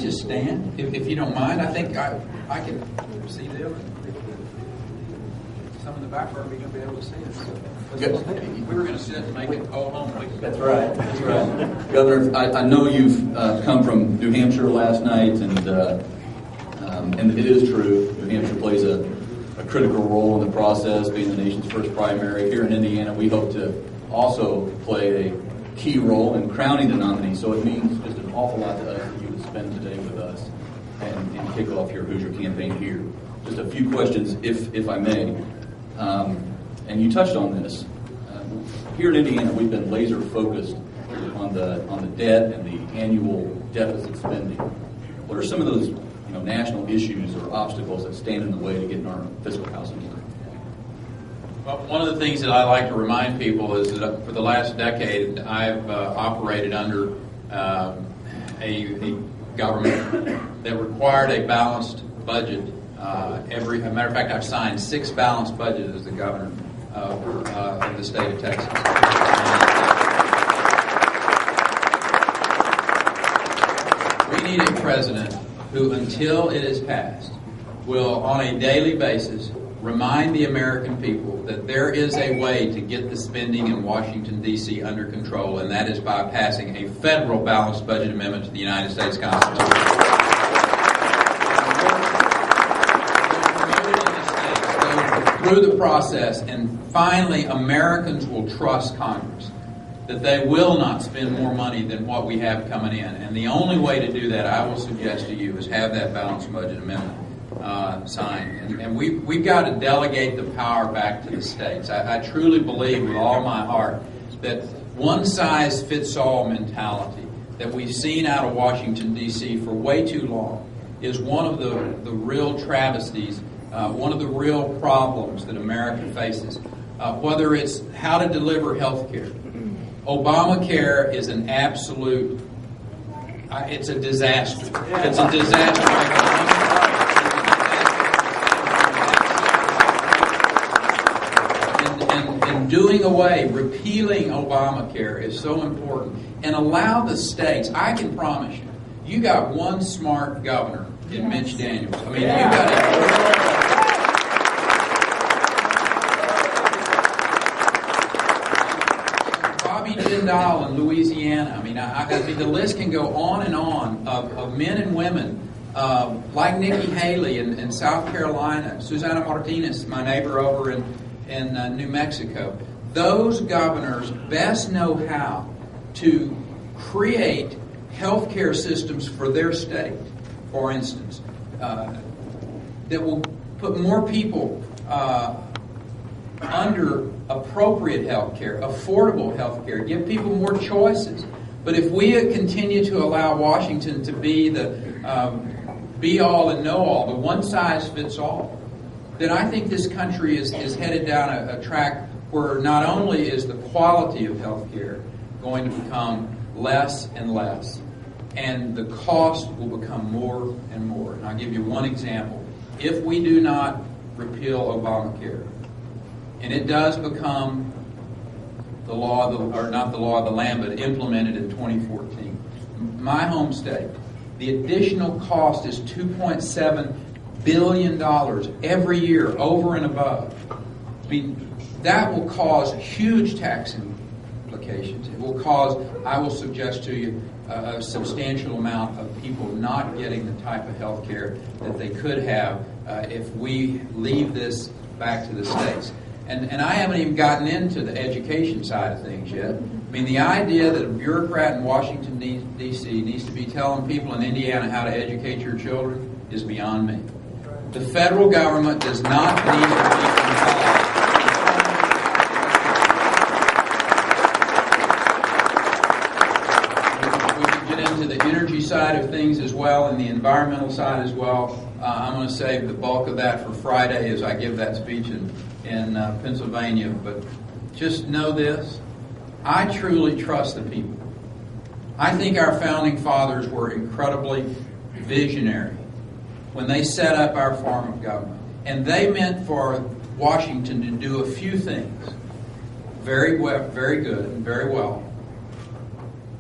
just stand, if you don't mind? I think I can see them. Some in the back are going to be able to see us. We were going to sit and make it all home. That's right. That's right. Governor, I know you've come from New Hampshire last night, and it is true. New Hampshire plays a critical role in the process, being the nation's first primary. Here in Indiana, we hope to also play a key role in crowning the nominee. So it means just an awful lot to us that you would spend today with us and kick off your Hoosier campaign here. Just a few questions, if I may. And you touched on this. Here in Indiana, we've been laser focused on the debt and the annual deficit spending. What are some of those national issues or obstacles that stand in the way to getting our fiscal house in order? Well, one of the things that I like to remind people is that for the last decade, I've operated under a government that required a balanced budget. As a matter of fact, I've signed 6 balanced budgets as the governor of the state of Texas. We need a president who, until it is passed, will on a daily basis remind the American people that there is a way to get the spending in Washington, D.C. under control, and that is by passing a federal balanced budget amendment to the United States Constitution. Through the process, and finally Americans will trust Congress that they will not spend more money than what we have coming in. And the only way to do that, I will suggest to you, is have that balanced budget amendment signed. And we've got to delegate the power back to the states. I truly believe with all my heart that one-size-fits-all mentality that we've seen out of Washington, D.C. for way too long is one of the real travesties, one of the real problems that America faces, whether it's how to deliver health care. Obamacare is an absolute, it's a disaster. It's a disaster. And doing away, repealing Obamacare is so important. And allow the states, I can promise you, you got one smart governor in Mitch Daniels. I mean, you got Jindal in Louisiana. I mean, the list can go on and on of men and women like Nikki Haley in South Carolina, Susana Martinez, my neighbor over in New Mexico. Those governors best know how to create healthcare systems for their state, for instance, that will put more people under appropriate health care, affordable health care, give people more choices. But if we continue to allow Washington to be the be-all and know-all, the one-size-fits-all, then I think this country is headed down a track where not only is the quality of health care going to become less and less, and the cost will become more and more. And I'll give you one example. If we do not repeal Obamacare, and it does become the law, or not the law of the land, but implemented in 2014. My home state, the additional cost is $2.7 billion every year, over and above. I mean, that will cause huge tax implications. It will cause, I will suggest to you, a substantial amount of people not getting the type of health care that they could have if we leave this back to the states. And I haven't even gotten into the education side of things yet. I mean, the idea that a bureaucrat in Washington, D.C. needs to be telling people in Indiana how to educate your children is beyond me. The federal government does not need to be involved. We can get into the energy side of things as well and the environmental side as well. I'm going to save the bulk of that for Friday as I give that speech in Pennsylvania, but just know this, I truly trust the people. I think our founding fathers were incredibly visionary when they set up our form of government, and they meant for Washington to do a few things very well, very good and very well,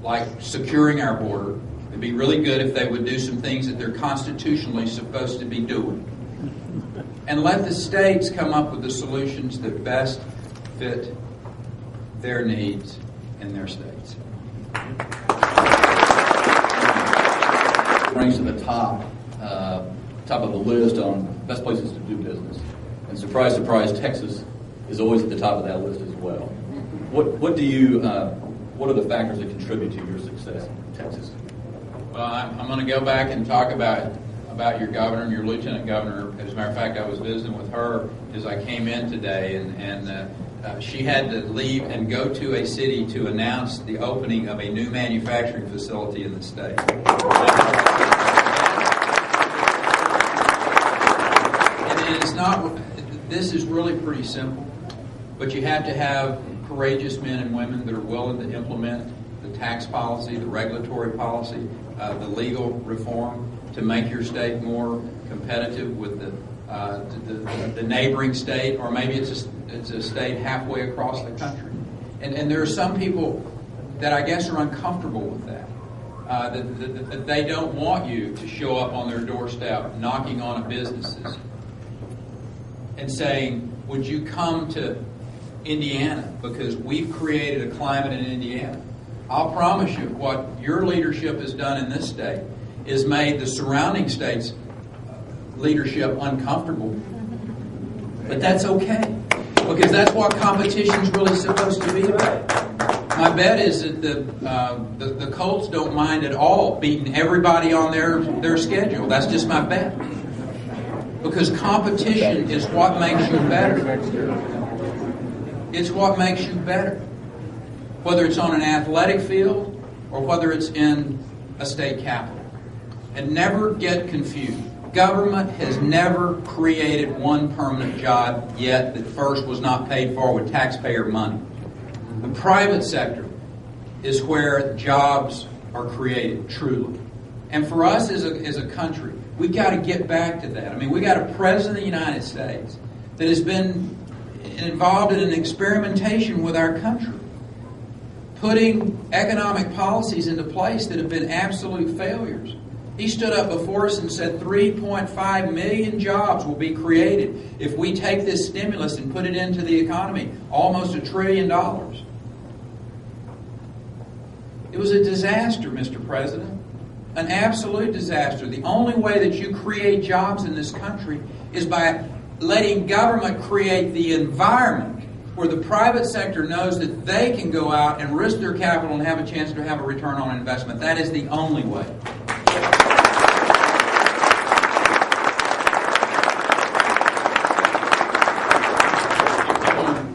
like securing our border. It'd be really good if they would do some things that they're constitutionally supposed to be doing. And let the states come up with the solutions that best fit their needs in their states. Ranks at the top of the list on best places to do business. And surprise, surprise, Texas is always at the top of that list as well. What are the factors that contribute to your success in Texas? Well, I'm going to go back and talk about your governor and your lieutenant governor. As a matter of fact, I was visiting with her as I came in today, and she had to leave and go to a city to announce the opening of a new manufacturing facility in the state. And it's not. This is really pretty simple, but you have to have courageous men and women that are willing to implement the tax policy, the regulatory policy, the legal reform to make your state more competitive with the neighboring state, or maybe it's a state halfway across the country. And there are some people that I guess are uncomfortable with that. That they don't want you to show up on their doorstep knocking on a businesses and saying, would you come to Indiana because we've created a climate in Indiana. I'll promise you what your leadership has done in this state is made the surrounding states' leadership uncomfortable. But that's okay, because that's what competition's really supposed to be about. My bet is that the Colts don't mind at all beating everybody on their schedule. That's just my bet. Because competition is what makes you better. It's what makes you better. Whether it's on an athletic field or whether it's in a state capitol. And never get confused. Government has never created one permanent job yet that first was not paid for with taxpayer money. The private sector is where jobs are created, truly. And for us as a country, we got to get back to that. I mean, we got a president of the United States that has been involved in an experimentation with our country, putting economic policies into place that have been absolute failures. He stood up before us and said 3.5 million jobs will be created if we take this stimulus and put it into the economy, almost $1 trillion. It was a disaster, Mr. President, an absolute disaster. The only way that you create jobs in this country is by letting government create the environment where the private sector knows that they can go out and risk their capital and have a chance to have a return on investment. That is the only way.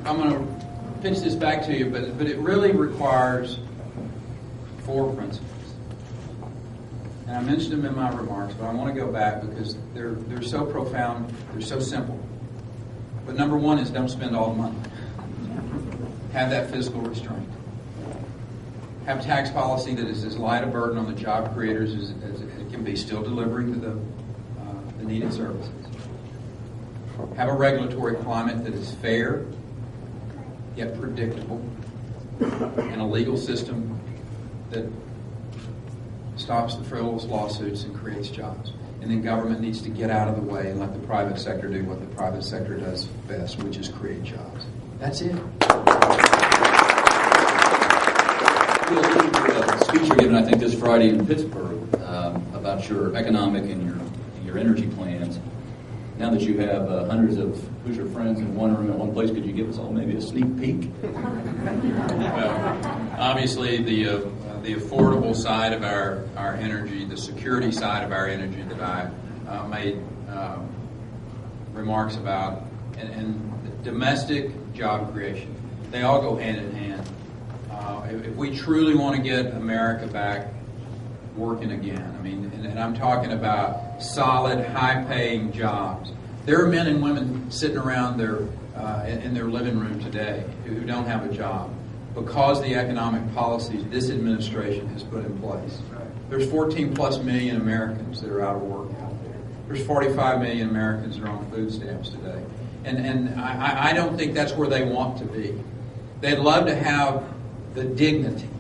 I'm going to pitch this back to you, but it really requires 4 principles. And I mentioned them in my remarks, but I want to go back because they're so profound, they're so simple. But number 1 is don't spend all the money. Have that fiscal restraint. Have tax policy that is as light a burden on the job creators as it can be, still delivering to the needed services. Have a regulatory climate that is fair, yet predictable, and a legal system that stops the frivolous lawsuits and creates jobs. And then government needs to get out of the way and let the private sector do what the private sector does best, which is create jobs. That's it. A speech you're giving, I think, this Friday in Pittsburgh about your economic and your energy plans. Now that you have hundreds of Hoosier friends in one room at one place, could you give us all maybe a sneak peek? Well, obviously the affordable side of our energy, the security side of our energy that I made remarks about, and domestic job creation, they all go hand in hand. If we truly want to get America back working again, I mean, and I'm talking about solid, high-paying jobs. There are men and women sitting around in their living room today who don't have a job because the economic policies this administration has put in place. There's 14 plus million Americans that are out of work out there. There's 45 million Americans that are on food stamps today. And I don't think that's where they want to be. They'd love to have the dignity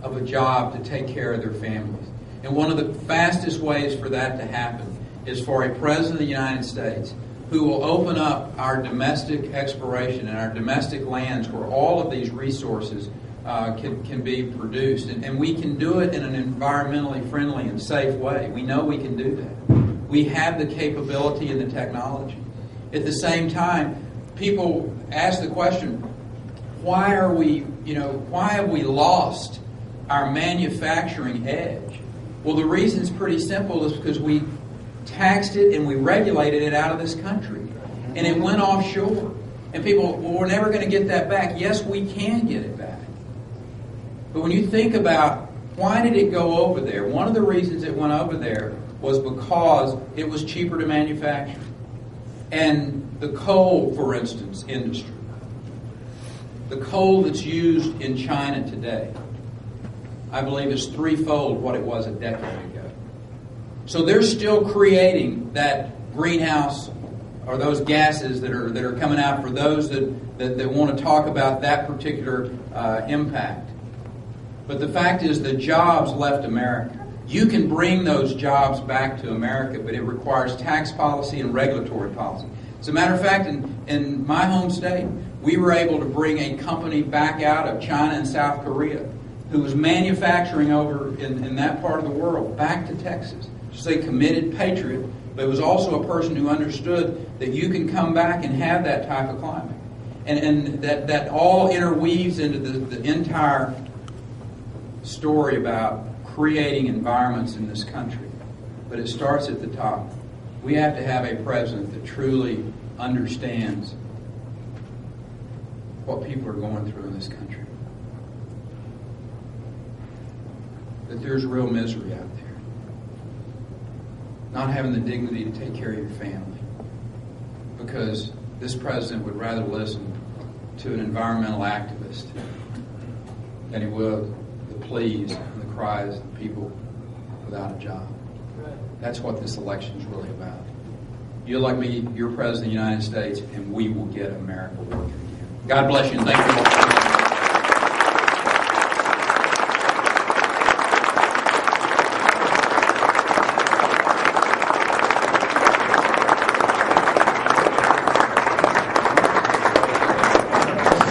of a job to take care of their families. And one of the fastest ways for that to happen is for a President of the United States who will open up our domestic exploration and our domestic lands where all of these resources can be produced. And we can do it in an environmentally friendly and safe way. We know we can do that. We have the capability and the technology. At the same time, people ask the question, why have we lost our manufacturing edge? Well, the reason's pretty simple. Is because we taxed it and we regulated it out of this country. And it went offshore. And people, well, we're never going to get that back. Yes, we can get it back. But when you think about why did it go over there, one of the reasons it went over there was because it was cheaper to manufacture. And the coal, for instance, industry. The coal that's used in China today, I believe, is threefold what it was a decade ago. So they're still creating that greenhouse or those gases that are coming out for those that want to talk about that particular impact. But the fact is the jobs left America. You can bring those jobs back to America, but it requires tax policy and regulatory policy. As a matter of fact, in my home state, we were able to bring a company back out of China and South Korea who was manufacturing over in that part of the world back to Texas. Just a committed patriot, but it was also a person who understood that you can come back and have that type of climate. And that all interweaves into the entire story about creating environments in this country. But it starts at the top. We have to have a president that truly understands what people are going through in this country. That there's real misery out there. Not having the dignity to take care of your family. Because this president would rather listen to an environmental activist than he would the pleas and the cries of people without a job. That's what this election is really about. You elect me, you're President of the United States, and we will get America working again. God bless you, and thank you all.